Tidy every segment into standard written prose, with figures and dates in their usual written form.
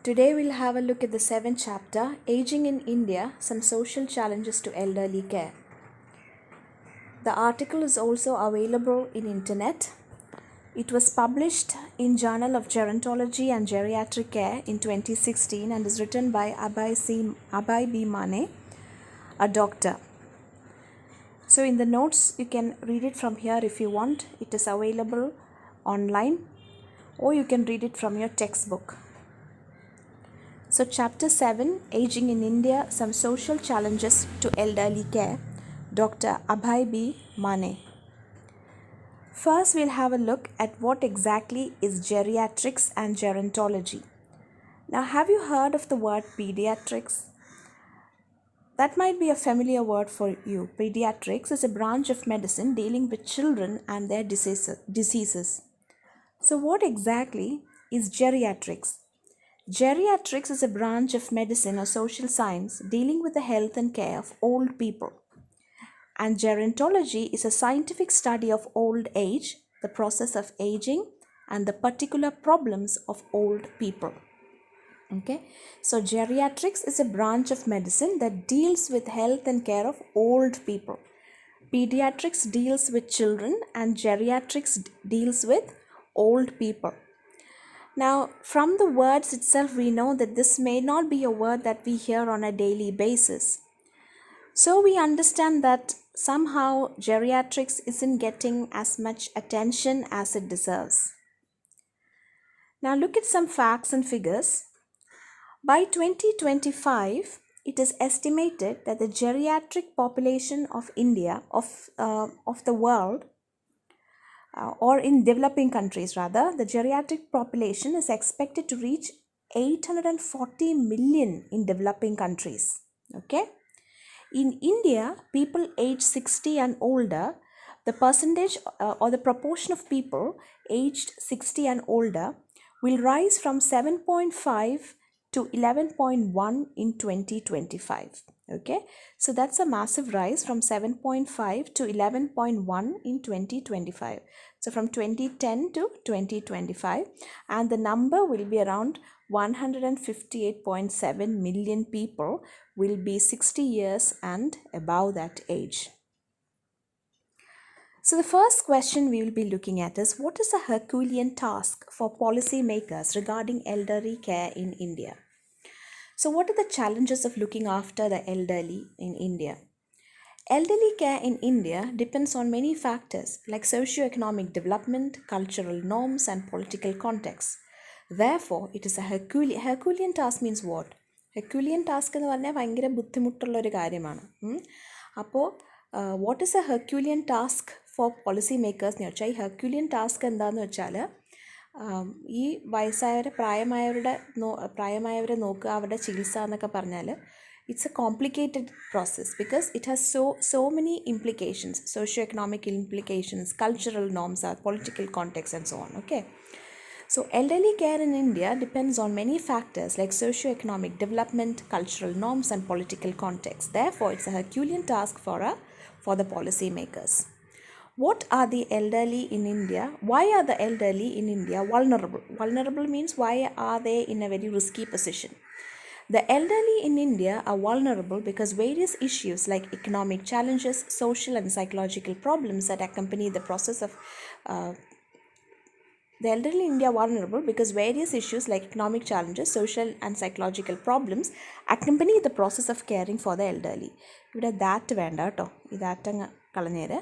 Today we'll have a look at the 7th chapter, Aging in India, Some Social Challenges to Elderly Care. The article is also available in internet. It was published in Journal of Gerontology and Geriatric Care in 2016 and is written by Abhay B. Mane, a doctor. So in the notes, you can read it from here if you want. It is available online or you can read it from your textbook. So Chapter 7, Aging in India, Some Social Challenges to Elderly Care, Dr. Abhay B. Mane. First, we'll have a look at what exactly is geriatrics and gerontology. Now, have you heard of the word pediatrics? That might be a familiar word for you. Pediatrics is a branch of medicine dealing with children and their diseases. So, what exactly is geriatrics? Geriatrics is a branch of medicine or social science dealing with the health and care of old people. And gerontology is a scientific study of old age, the process of aging, and the particular problems of old people. Okay, so geriatrics is a branch of medicine that deals with health and care of old people. Pediatrics deals with children, and geriatrics deals with old people. Now, from the words itself, we know that this may not be a word that we hear on a daily basis. So we understand that somehow geriatrics isn't getting as much attention as it deserves. Now look at some facts and figures. By 2025, it is estimated that the geriatric population of India, of the world, or in developing countries rather, the geriatric population is expected to reach 840 million in developing countries. Okay. In India, people aged 60 and older, the percentage or the proportion of people aged 60 and older will rise from 7.5 to 11.1 in 2025. Okay, so that's a massive rise from 7.5 to 11.1 in 2025. So from 2010 to 2025, and the number will be around 158.7 million people will be 60 years and above that age. So the first question we will be looking at is, what is a Herculean task for policymakers regarding elderly care in India? So what are the challenges of looking after the elderly in India? Elderly care in India depends on many factors like socio-economic development, cultural norms, and political context. Therefore, it is a Herculean task means what? Herculean task എന്ന് പറഞ്ഞാൽ ഭയങ്കര ബുദ്ധിമുട്ടുള്ള ഒരു കാര്യമാണ്. അപ്പോൾ what is a herculean task for policy makers എന്ന് വെച്ചാൽ ഈ ഹെർക്യൂലിയൻ ടാസ്ക് എന്താണെന്ന് വെച്ചാൽ ഈ പ്രായമായവരെ നോക്കുക, അവരുടെ ചികിത്സ എന്നൊക്കെ പറഞ്ഞാൽ it's a complicated process because it has so many implications, socio-economic implications, cultural norms, political context, and so on. Okay, so elderly care in India depends on many factors like socio-economic development, cultural norms, and political context. Therefore, it's a Herculean task for the policy makers. What are the elderly in India? Why are the elderly in India vulnerable? Vulnerable means why are they in a very risky position? The elderly in India are vulnerable because various issues like economic challenges, social and psychological problems that accompany the process of the elderly in India are vulnerable because various issues like economic challenges, social and psychological problems accompany the process of caring for the elderly. ഇവിടെ that വേണ്ട കേട്ടോ, ഈ ദാറ്റങ്ങ് കളഞ്ഞേര്.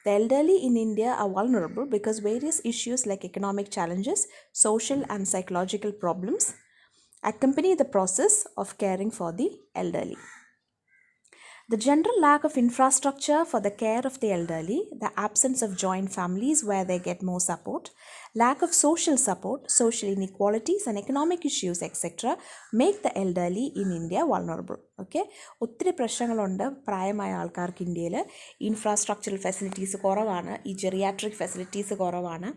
The elderly in India are vulnerable because various issues like economic challenges, social and psychological problems accompany the process of caring for the elderly. The general lack of infrastructure for the care of the elderly, the absence of joint families where they get more support, lack of social support, social inequalities and economic issues etc. make the elderly in India vulnerable. Okay, ഒത്തിരി പ്രശ്നങ്ങളുണ്ട് പ്രായമായ ആൾക്കാർക്ക് ഇന്ത്യയിൽ. Infrastructural facilities കുറവാണ്, ഈ geriatric facilities കുറവാണ്,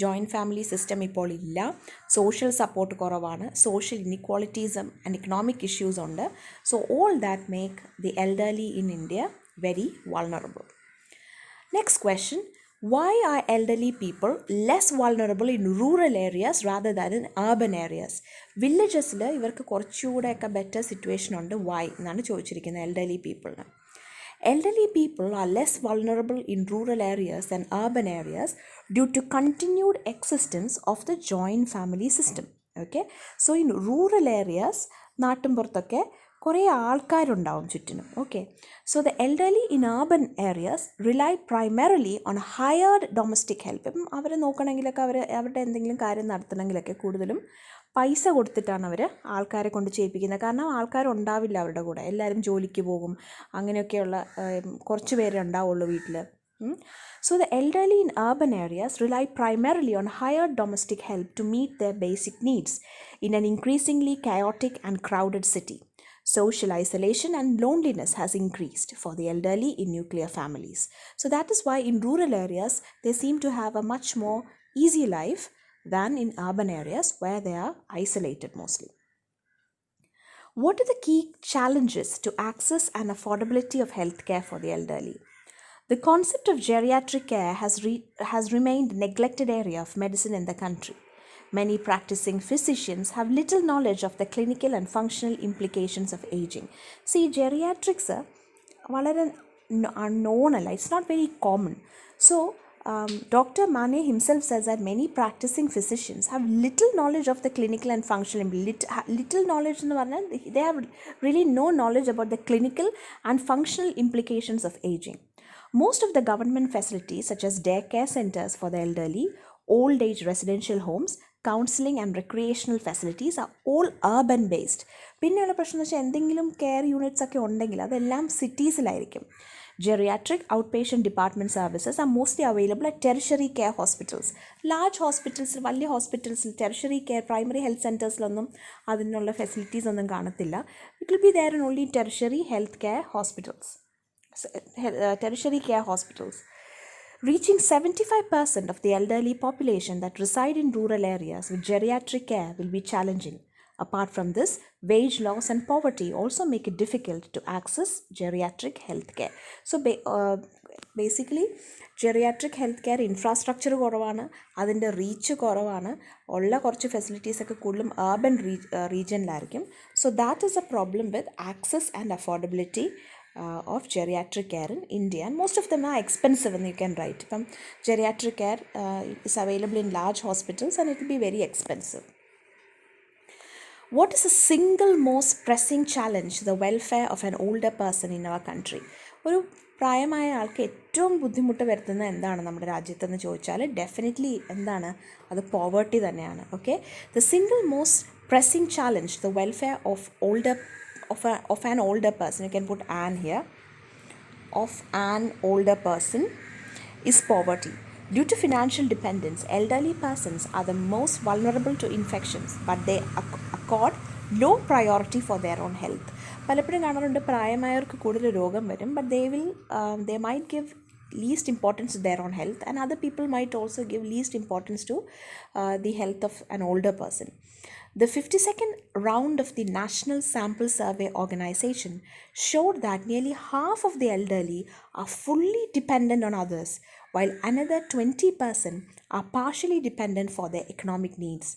joint family system ഇപ്പോൾ ഇല്ല, സോഷ്യൽ സപ്പോർട്ട് കുറവാണ്, സോഷ്യൽ ഇനിക്വാളിറ്റീസും ആൻഡ് എക്കണോമിക് ഇഷ്യൂസ് ഉണ്ട്. So all that make the elderly in India very vulnerable. Next question, Why are elderly people less vulnerable in rural areas rather than in urban areas? വില്ലേജസിൽ ഇവർക്ക് കുറച്ചുകൂടെയൊക്കെ better situation ഉണ്ട്. Y എന്നാണ് ചോദിച്ചിരിക്കുന്നത് elderly പീപ്പിളിന്. Elderly people are less vulnerable in rural areas than urban areas due to continued existence of the joint family system. Okay, so in rural areas, നാട്ടിൻപുറത്തൊക്കെ കുറേ ആൾക്കാരുണ്ടാവും ചുറ്റിനും. Okay, so the elderly in urban areas rely primarily on hired domestic help. ഇപ്പം അവരെ നോക്കണമെങ്കിലൊക്കെ അവരുടെ എന്തെങ്കിലും കാര്യം നടത്തണമെങ്കിലൊക്കെ കൂടുതലും പൈസ കൊടുത്തിട്ടാണ് അവർ ആൾക്കാരെ കൊണ്ട് ചെയ്യിപ്പിക്കുന്നത്. കാരണം ആൾക്കാരുണ്ടാവില്ല അവരുടെ കൂടെ, എല്ലാവരും ജോലിക്ക് പോകും, അങ്ങനെയൊക്കെയുള്ള കുറച്ച് പേരെ ഉണ്ടാവുള്ളൂ വീട്ടിൽ. So the elderly in urban areas rely primarily on higher domestic help to meet their basic needs in an increasingly chaotic and crowded city. Social isolation and loneliness has increased for the elderly in nuclear families. So that is why in rural areas they seem to have a much more easy life than in urban areas where they are isolated mostly. What are the key challenges to access and affordability of healthcare for the elderly? The concept of geriatric care has remained a neglected area of medicine in the country. Many practicing physicians have little knowledge of the clinical and functional implications of aging. See, geriatrics വളരെ unknown അല്ല, it's not very common. So Dr. Mane himself says that many practicing physicians have little knowledge of the clinical and functional, little knowledge എന്ന് പറഞ്ഞാൽ they have really no knowledge about the clinical and functional implications of aging. Most of the government facilities such as daycare centers for the elderly, old age residential homes, counseling and recreational facilities are all urban based. പിന്നെയുള്ള പ്രശ്നം എന്ന് വെച്ചാൽ എന്തെങ്കിലും care units ഒക്കെ ഉണ്ടെങ്കിൽ അതെല്ലാം സിറ്റീസിലായിരിക്കും. Geriatric outpatient department services are mostly available at tertiary care hospitals. Large hospitals, വലിയ ഹോസ്പിറ്റൽസിൽ tertiary care, primary health centersലൊന്നും അതിനുള്ള ഫെസിലിറ്റീസ് ഒന്നും കാണത്തില്ല. It will be there in only tertiary health care hospitals. Tertiary care hospitals. Reaching 75% of the elderly population that reside in rural areas with geriatric care will be challenging. Apart from this, wage loss and poverty also make it difficult to access geriatric health care. So basically geriatric health care infrastructure കുറവാണ്, അതിൻ്റെ reach കുറവാണ്, ഉള്ള കുറച്ച് facilities ഒക്കെ കൂടുതലും urban regionലായിരിക്കും. So that is a problem with access and affordability of geriatric care in India, and most of them are expensive, and you can write. Geriatric care is available in large hospitals and it will be very expensive. What is the single most pressing challenge to the welfare of an older person in our country? ഒരു പ്രായമായ ആൾക്ക് ഏറ്റവും ബുദ്ധിമുട്ട് വരുത്തുന്നത് എന്താണ് നമ്മുടെ രാജ്യത്തെന്ന് ചോദിച്ചാൽ definitely എന്താണ്, അത് പോവർട്ടി തന്നെയാണ്. Okay, the single most pressing challenge to the welfare of an older person, you can put an here, of an older person is poverty. Due to financial dependence, elderly persons are the most vulnerable to infections, but they accord low priority for their own health. പലപ്പോഴും കാണാറുണ്ട് പ്രായമായവർക്ക് കൂടുതൽ രോഗം വരും, but they might give least importance to their own health, and other people might also give least importance to the health of an older person. The 52nd round of the National Sample Survey Organization showed that nearly half of the elderly are fully dependent on others, while another 20% are partially dependent for their economic needs.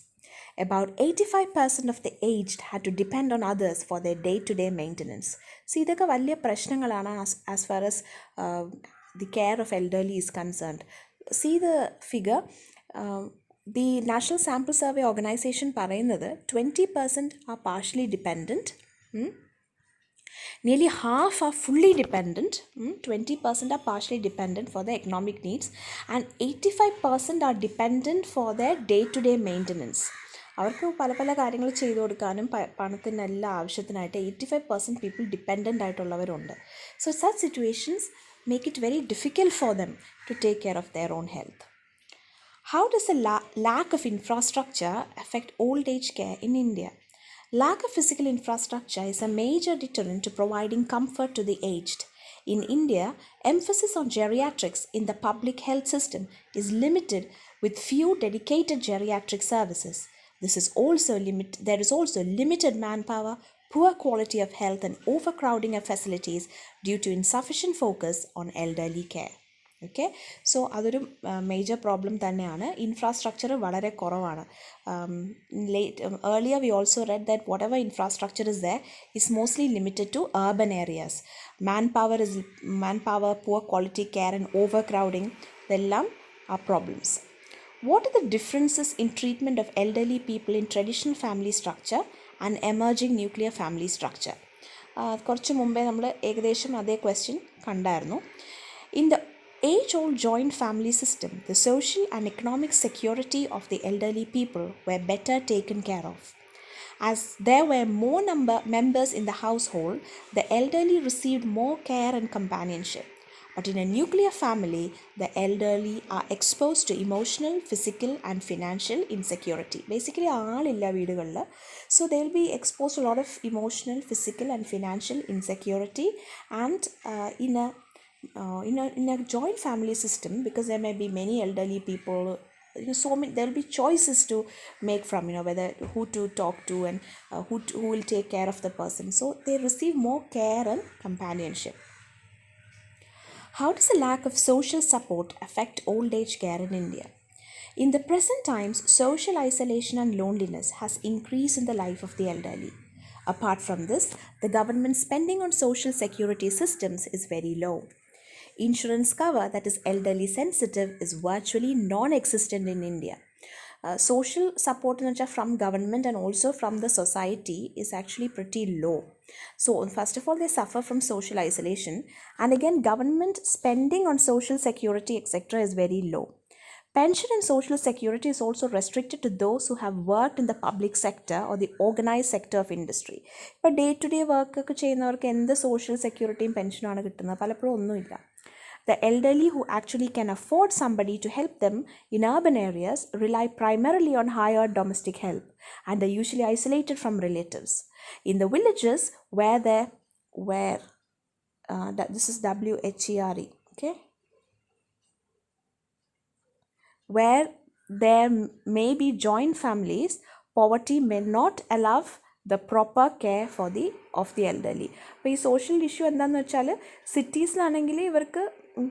About 85% of the aged had to depend on others for their day-to-day maintenance. So, ഇതൊക്കെ വലിയ പ്രശ്നങ്ങളാണ് as far as the care of elderly is concerned. See the figure. The National Sample Survey Organization പറയുന്നത് 20% are partially dependent. Nearly half are fully dependent. 20% are partially dependent for their economic needs, and 85% are dependent for their day-to-day maintenance. അവർക്ക് പല പല കാര്യങ്ങൾ ചെയ്തു കൊടുക്കാനും പണത്തിനെല്ലാം ആവശ്യത്തിനായിട്ട് 85% people dependent ആയിട്ടുള്ളവരുണ്ട്. So such situations make it very difficult for them to take care of their own health. How does the lack of infrastructure affect old age care in India? Lack of physical infrastructure is a major deterrent to providing comfort to the aged. In India, emphasis on geriatrics in the public health system is limited with few dedicated geriatric services. There is also limited manpower, poor quality of health, and overcrowding of facilities due to insufficient focus on elderly care. Okay, so അതൊരു major problem തന്നെയാണ്. Infrastructure വളരെ കുറവാണ്. Earlier we also read that whatever infrastructure is there is mostly limited to urban areas. Manpower, poor quality care and overcrowding, ഇതെല്ലാം are problems. What are the differences in treatment of elderly people in traditional family structure and emerging nuclear family structure? കുറച്ച് മുമ്പേ നമ്മൾ ഏകദേശം അതേ question കണ്ടായിരുന്നു. In the age-old joint family system, the social and economic security of the elderly people were better taken care of. As there were more members in the household, the elderly received more care and companionship. But in a nuclear family, the elderly are exposed to emotional, physical and financial insecurity. Basically, ആളില്ല വീടുകളിൽ, so they will be exposed to a lot of emotional, physical and financial insecurity. And in a joint family system, because there may be many elderly people, so many, there will be choices to make from, whether who to talk to and who will take care of the person, so they receive more care and companionship. How does a lack of social support affect old age care in India? In the present times, social isolation and loneliness has increased in the life of the elderly. Apart from this, the government spending on social security systems is very low. Insurance cover that is elderly sensitive is virtually non-existent in India. Social support from government and also from the society is actually pretty low. So first of all, they suffer from social isolation, and again government spending on social security etc. is very low. Pension and social security is also restricted to those who have worked in the public sector or the organized sector of industry. ഇപ്പോൾ day to day work ഒക്കെ ചെയ്യുന്നവർക്ക് എന്ത് social സെക്യൂരിറ്റിയും പെൻഷനാണ് കിട്ടുന്നത്? പലപ്പോഴും ഒന്നുമില്ല. The elderly who actually can afford somebody to help them in urban areas rely primarily on hired domestic help and are usually isolated from relatives. In the villages this is WHERE, okay, where there may be joint families, poverty may not allow the proper care of the elderly. അപ്പോൾ ഈ social issue എന്താണെന്ന് വെച്ചാൽ, സിറ്റീസിലാണെങ്കിൽ ഇവർക്ക്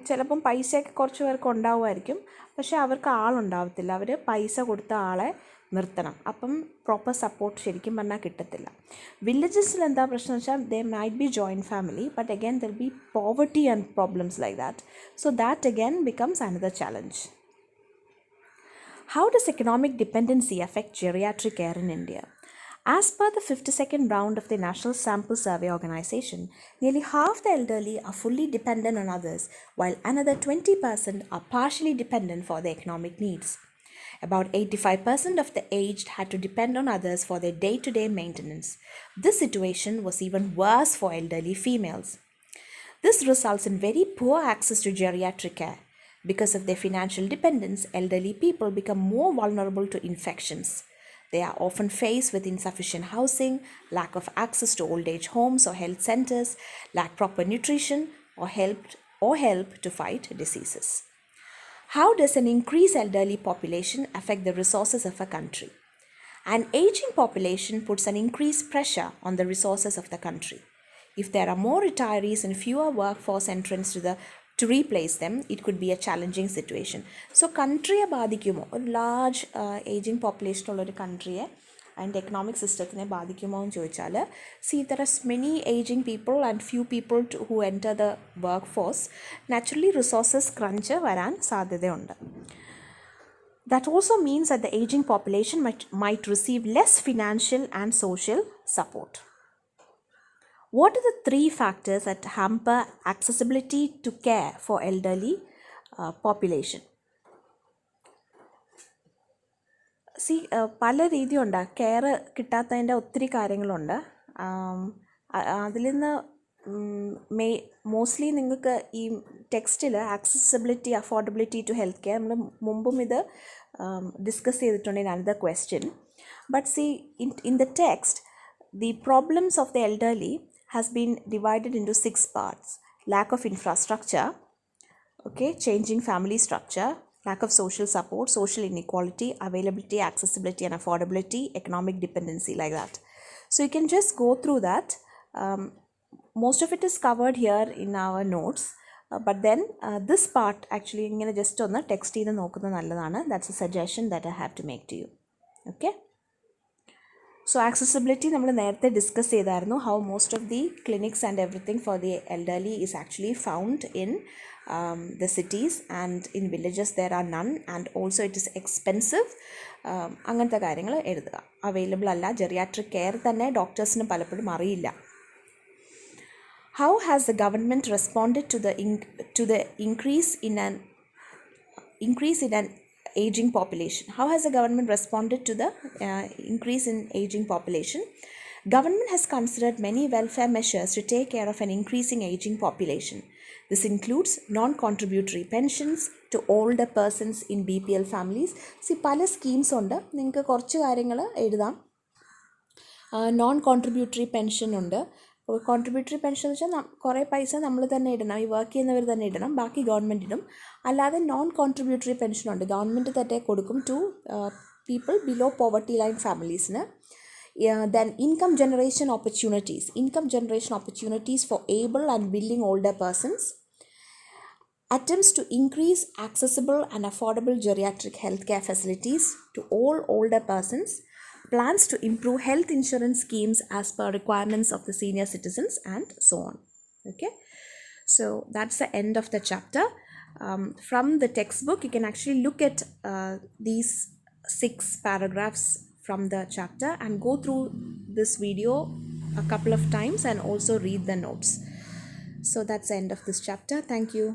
ചിലപ്പം പൈസയൊക്കെ കുറച്ച് പേർക്ക് ഉണ്ടാവുമായിരിക്കും, പക്ഷേ അവർക്ക് ആളുണ്ടാവത്തില്ല. അവർ പൈസ കൊടുത്ത ആളെ നിർത്തണം, അപ്പം പ്രോപ്പർ സപ്പോർട്ട് ശരിക്കും പറഞ്ഞാൽ കിട്ടത്തില്ല. വില്ലേജസിൽ എന്താ പ്രശ്നം വെച്ചാൽ, they might be joint family, but again there be poverty and problems like that. So that again becomes another challenge. How does economic dependency affect geriatric care in India? As per the 52nd round of the National Sample Survey Organization, nearly half the elderly are fully dependent on others, while another 20% are partially dependent for their economic needs. About 85% of the aged had to depend on others for their day-to-day maintenance. This situation was even worse for elderly females. This results in very poor access to geriatric care. Because of their financial dependence, elderly people become more vulnerable to infections. They are often faced with insufficient housing, lack of access to old age homes or health centers, lack proper nutrition, or help to fight diseases. How does an increased elderly population affect the resources of a country? An aging population puts an increased pressure on the resources of the country. If there are more retirees and fewer workforce entrants to replace them, it could be a challenging situation. So countryയെ ബാധിക്കുമോ, ഒരു large ageing population ഉള്ളൊരു കൺട്രിയെ അതിൻ്റെ economic സിസ്റ്റത്തിനെ ബാധിക്കുമോ എന്ന് ചോദിച്ചാൽ, there are many aging people and few people who enter the workforce, naturally resources crunch വരാൻ സാധ്യതയുണ്ട്. That also means that the aging population might receive less financial and social support. What are the 3 factors that hamper accessibility to care for elderly population? പല രീതിയുണ്ട് care കിട്ടാത്തതിൻ്റെ ഒത്തിരി കാര്യങ്ങളുണ്ട്. അതിൽ നിന്ന് mostly നിങ്ങൾക്ക് ഈ ടെക്സ്റ്റിൽ accessibility, affordability to health care നമ്മൾ മുമ്പും ഇത് ഡിസ്കസ് ചെയ്തിട്ടുണ്ട് in another question. But in the text, the problems of the elderly has been divided into 6 parts. Lack of infrastructure, okay, changing family structure, lack of social support, social inequality, availability, accessibility and affordability, economic dependency, like that. So you can just go through that. Most of it is covered here in our notes. But then this part actually ഇങ്ങനെ just ഒന്ന് text ചെയ്ത് നോക്കുന്നത് നല്ലതാണ്. That's a suggestion that I have to make to you. Okay. So accessibility നമ്മൾ നേരത്തെ discuss ചെയ്തായിരുന്നു. How most of the clinics and everything for the elderly is actually found in the cities, and in villages there are none, and also it is expensive. അങ്ങനത്തെ കാര്യങ്ങൾ എഴുതുക. Available അല്ല. Geriatric care തന്നെ ഡോക്ടേഴ്സിന് പലപ്പോഴും അറിയില്ല. How has the government responded to the increase in an aging population? How has the government responded to the increase in aging population? Government has considered many welfare measures to take care of an increasing aging population. This includes non-contributory pensions to older persons in BPL families. See, പല schemes ഉണ്ട്. നിങ്ങൾക്ക് കുറച്ച് കാര്യങ്ങൾ എഴുതാം. Non contributory pension ഉണ്ട്. Contributory pension എന്ന് വെച്ചാൽ കുറേ പൈസ നമ്മൾ തന്നെ ഇടണം, ഈ വർക്ക് ചെയ്യുന്നവർ തന്നെ ഇടണം, ബാക്കി ഗവൺമെൻറ് ഇടും. അല്ലാതെ നോൺ കോൺട്രിബ്യൂട്ടറി പെൻഷനുണ്ട്, ഗവൺമെൻറ് തന്നെ കൊടുക്കും to people below poverty line ഫാമിലീസിന്. Then income generation opportunities for able and willing older persons. Attempts to increase accessible and affordable geriatric healthcare facilities to all older persons. Plans to improve health insurance schemes as per requirements of the senior citizens, and so on. Okay, so that's the end of the chapter. From the textbook you can actually look at these 6 paragraphs from the chapter and go through this video a couple of times and also read the notes. So that's the end of this chapter. Thank you.